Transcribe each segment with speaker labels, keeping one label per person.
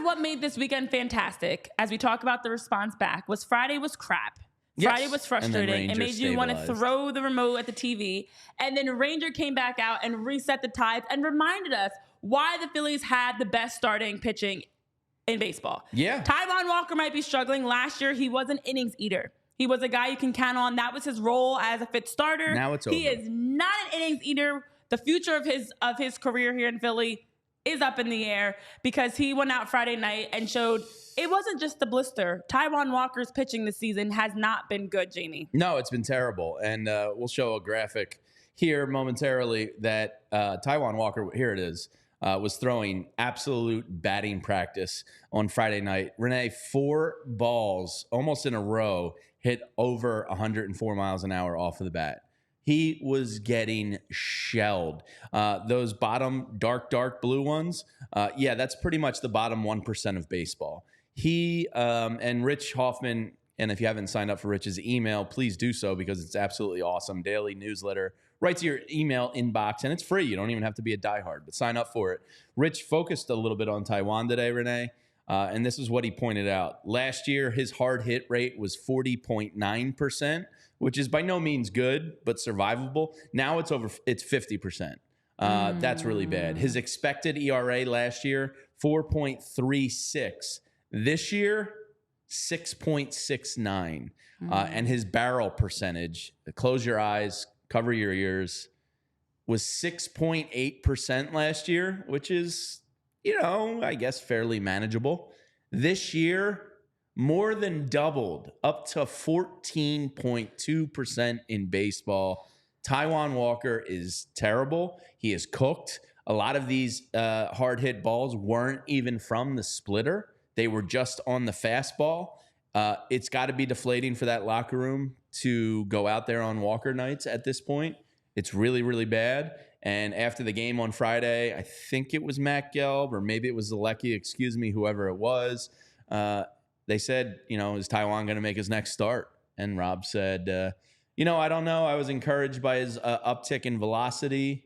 Speaker 1: of what made this weekend fantastic, as we talk about the response back, was Friday was crap. Friday was frustrating. It made you want to throw the remote at the TV. And then Ranger came back out and reset the tides and reminded us why the Phillies had the best starting pitching in baseball.
Speaker 2: Yeah.
Speaker 1: Taijuan Walker might be struggling. Last year, he was an innings eater. He was a guy you can count on. That was his role as a fifth starter.
Speaker 2: Now it's over.
Speaker 1: He is not an innings eater. The future of his career here in Philly is up in the air because he went out Friday night and showed it wasn't just the blister. Taijuan Walker's pitching this season has not been good, Jamie.
Speaker 2: No, it's been terrible. And we'll show a graphic here momentarily that Taijuan Walker, here it is, was throwing absolute batting practice on Friday night. Renee, 4 balls almost in a row hit over 104 miles an hour off of the bat. He was getting shelled. Those bottom dark blue ones, that's pretty much the bottom 1% of baseball. He and Rich Hoffman, and if you haven't signed up for Rich's email, please do so because it's absolutely awesome. Daily newsletter right to your email inbox, and it's free. You don't even have to be a diehard, but sign up for it. Rich focused a little bit on Taijuan today, Renee, and this is what he pointed out. Last year, his hard hit rate was 40.9%, which is by no means good, but survivable. Now it's 50%. That's really bad. His expected ERA last year, 4.36. This year, 6.69. And his barrel percentage, close your eyes, cover your ears, was 6.8% last year, which is, I guess fairly manageable. This year, more than doubled, up to 14.2% in baseball. Taijuan Walker is terrible. He is cooked. A lot of these hard hit balls weren't even from the splitter. They were just on the fastball. It's got to be deflating for that locker room to go out there on Walker nights at this point. It's really, really bad. And after the game on Friday, I think it was Matt Gelb or maybe it was Zalecky, whoever it was. They said, is Taijuan going to make his next start? And Rob said, I don't know. I was encouraged by his uptick in velocity.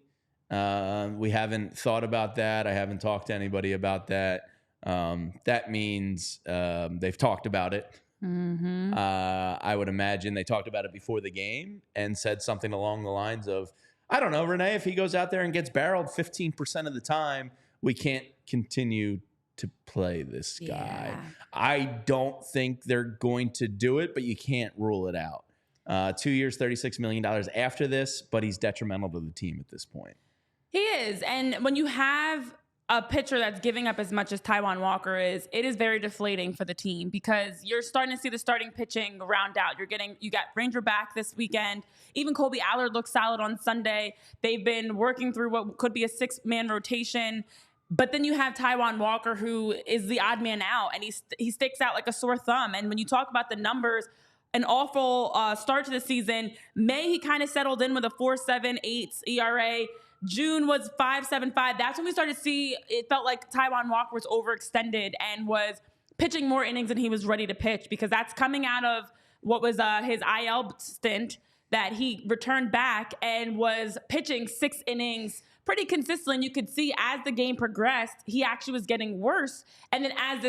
Speaker 2: We haven't thought about that. I haven't talked to anybody about that. That means they've talked about it. Mm-hmm. I would imagine they talked about it before the game and said something along the lines of, I don't know, Renee, if he goes out there and gets barreled 15% of the time, we can't continue to play this guy. Yeah. I don't think they're going to do it, but you can't rule it out. 2 years, $36 million after this, but he's detrimental to the team at this point.
Speaker 1: He is. And when you have a pitcher that's giving up as much as Taijuan Walker is, it is very deflating for the team because you're starting to see the starting pitching round out. You got Ranger back this weekend. Even Colby Allard looks solid on Sunday. They've been working through what could be a 6-man rotation. But then you have Taijuan Walker, who is the odd man out, and he sticks out like a sore thumb. And when you talk about the numbers, an awful start to the season. May, he kind of settled in with a 4.78 ERA. June was 5.75. That's when we started to see it felt like Taijuan Walker was overextended and was pitching more innings than he was ready to pitch because that's coming out of what was his IL stint that he returned back and was pitching 6 innings pretty consistently. And you could see as the game progressed, he actually was getting worse. And then as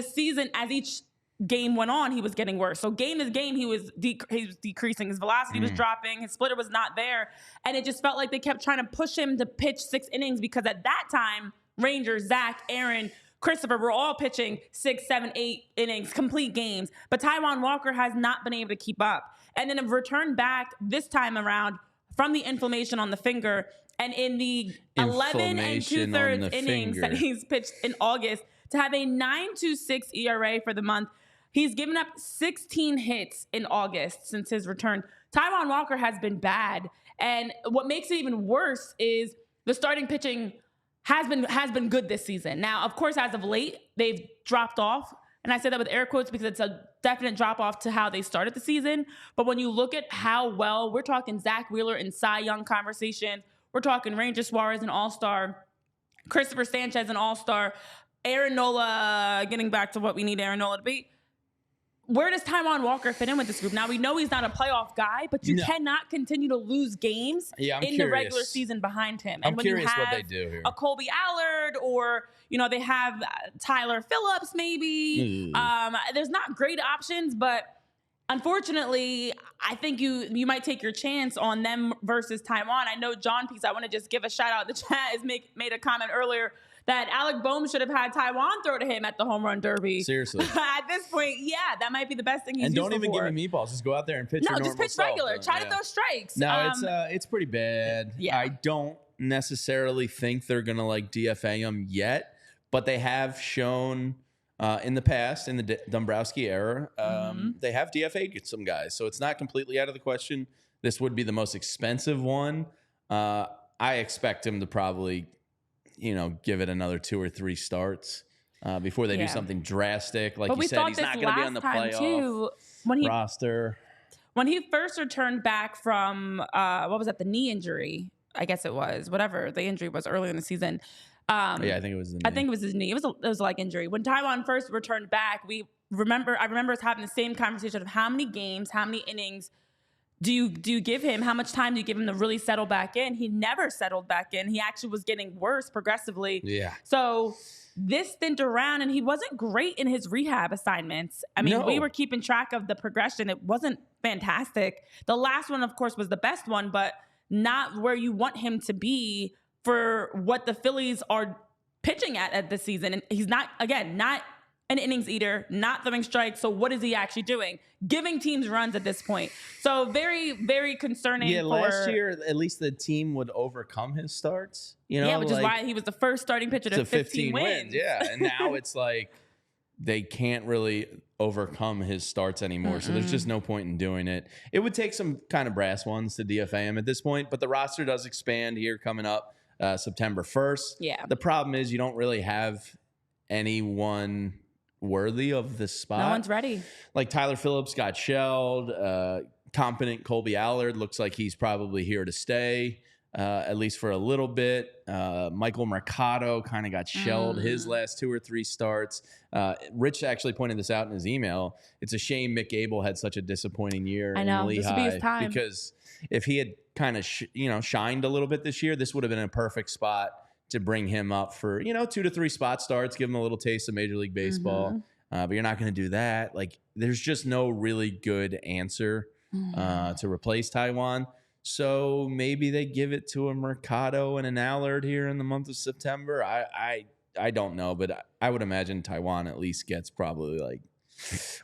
Speaker 1: each game went on, he was getting worse. So game to game, he was decreasing. His velocity was dropping. His splitter was not there. And it just felt like they kept trying to push him to pitch 6 innings because at that time, Rangers, Zach, Aaron, Christopher were all pitching 6, 7, 8 innings, complete games. But Taijuan Walker has not been able to keep up. And then returned back this time around from the inflammation on the finger. And in the 11 2/3 innings that he's pitched in August, to have a 9.26 ERA for the month, he's given up 16 hits in August since his return. Taijuan Walker has been bad. And what makes it even worse is the starting pitching has been good this season. Now, of course, as of late, they've dropped off. And I say that with air quotes because it's a definite drop off to how they started the season. But when you look at how well, we're talking Zach Wheeler and Cy Young conversation. We're talking Ranger Suarez, an all-star. Christopher Sanchez, an all-star. Aaron Nola, getting back to what we need Aaron Nola to be. where does Taijuan Walker fit in with this group? Now, we know he's not a playoff guy, but you cannot continue to lose games in the regular season behind him.
Speaker 2: I'm
Speaker 1: and when
Speaker 2: curious
Speaker 1: you have
Speaker 2: what they do here.
Speaker 1: A Colby Allard, or, they have Tyler Phillips maybe. There's not great options, but unfortunately, I think you might take your chance on them versus Taijuan. I know John Peace, I want to just give a shout out. The chat has made a comment earlier that Alec Boehm should have had Taijuan throw to him at the home run derby.
Speaker 2: Seriously.
Speaker 1: At this point, that might be the best thing he's useful for.
Speaker 2: And don't even give me meatballs. Just go out there and pitch your normal
Speaker 1: just pitch regular. Try to throw strikes.
Speaker 2: No, it's pretty bad. Yeah. I don't necessarily think they're going to DFA him yet, but they have shown in the past, in the Dombrowski era, they have DFA'd some guys. So it's not completely out of the question. This would be the most expensive one. I expect him to probably give it another 2 or 3 starts before they do something drastic. Like you said, he's not going to be on the playoff roster.
Speaker 1: When he first returned back from, the knee injury, I guess it was, whatever the injury was early in the season.
Speaker 2: I think it was the knee.
Speaker 1: I think it was his knee. It was a leg injury. When Taijuan first returned back, I remember us having the same conversation of how many games, how many innings do you give him? How much time do you give him to really settle back in? He never settled back in. He actually was getting worse progressively.
Speaker 2: Yeah.
Speaker 1: So this stint around, and he wasn't great in his rehab assignments. I mean, we were keeping track of the progression. It wasn't fantastic. The last one, of course, was the best one, but not where you want him to be for what the Phillies are pitching at this season. And he's not an innings eater, not throwing strikes. So what is he actually doing? Giving teams runs at this point. So very, very concerning.
Speaker 2: Yeah, last year, at least the team would overcome his starts.
Speaker 1: Which is why he was the first starting pitcher to 15 wins.
Speaker 2: Yeah, and now it's like they can't really overcome his starts anymore. So there's just no point in doing it. It would take some kind of brass ones to DFA him at this point, but the roster does expand here coming up September 1st.
Speaker 1: Yeah.
Speaker 2: The problem is you don't really have anyone worthy of this spot.
Speaker 1: No one's ready.
Speaker 2: Like Tyler Phillips got shelled. Competent Colby Allard looks like he's probably here to stay, at least for a little bit. Michael Mercado kind of got shelled his last 2 or 3 starts. Rich actually pointed this out in his email. It's a shame Mick Abel had such a disappointing year in Lehigh,
Speaker 1: this would be his time.
Speaker 2: because if he had kind of shined a little bit this year, this would have been a perfect spot to bring him up for 2 to 3 spot starts, give him a little taste of Major League Baseball. But you're not going to do that. Like, there's just no really good answer to replace Taijuan. So maybe they give it to a Mercado and an Allard here in the month of September. I don't know, but I would imagine Taijuan at least gets probably like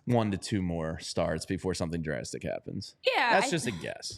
Speaker 2: 1 to 2 more starts before something drastic happens.
Speaker 1: Yeah,
Speaker 2: that's just a guess.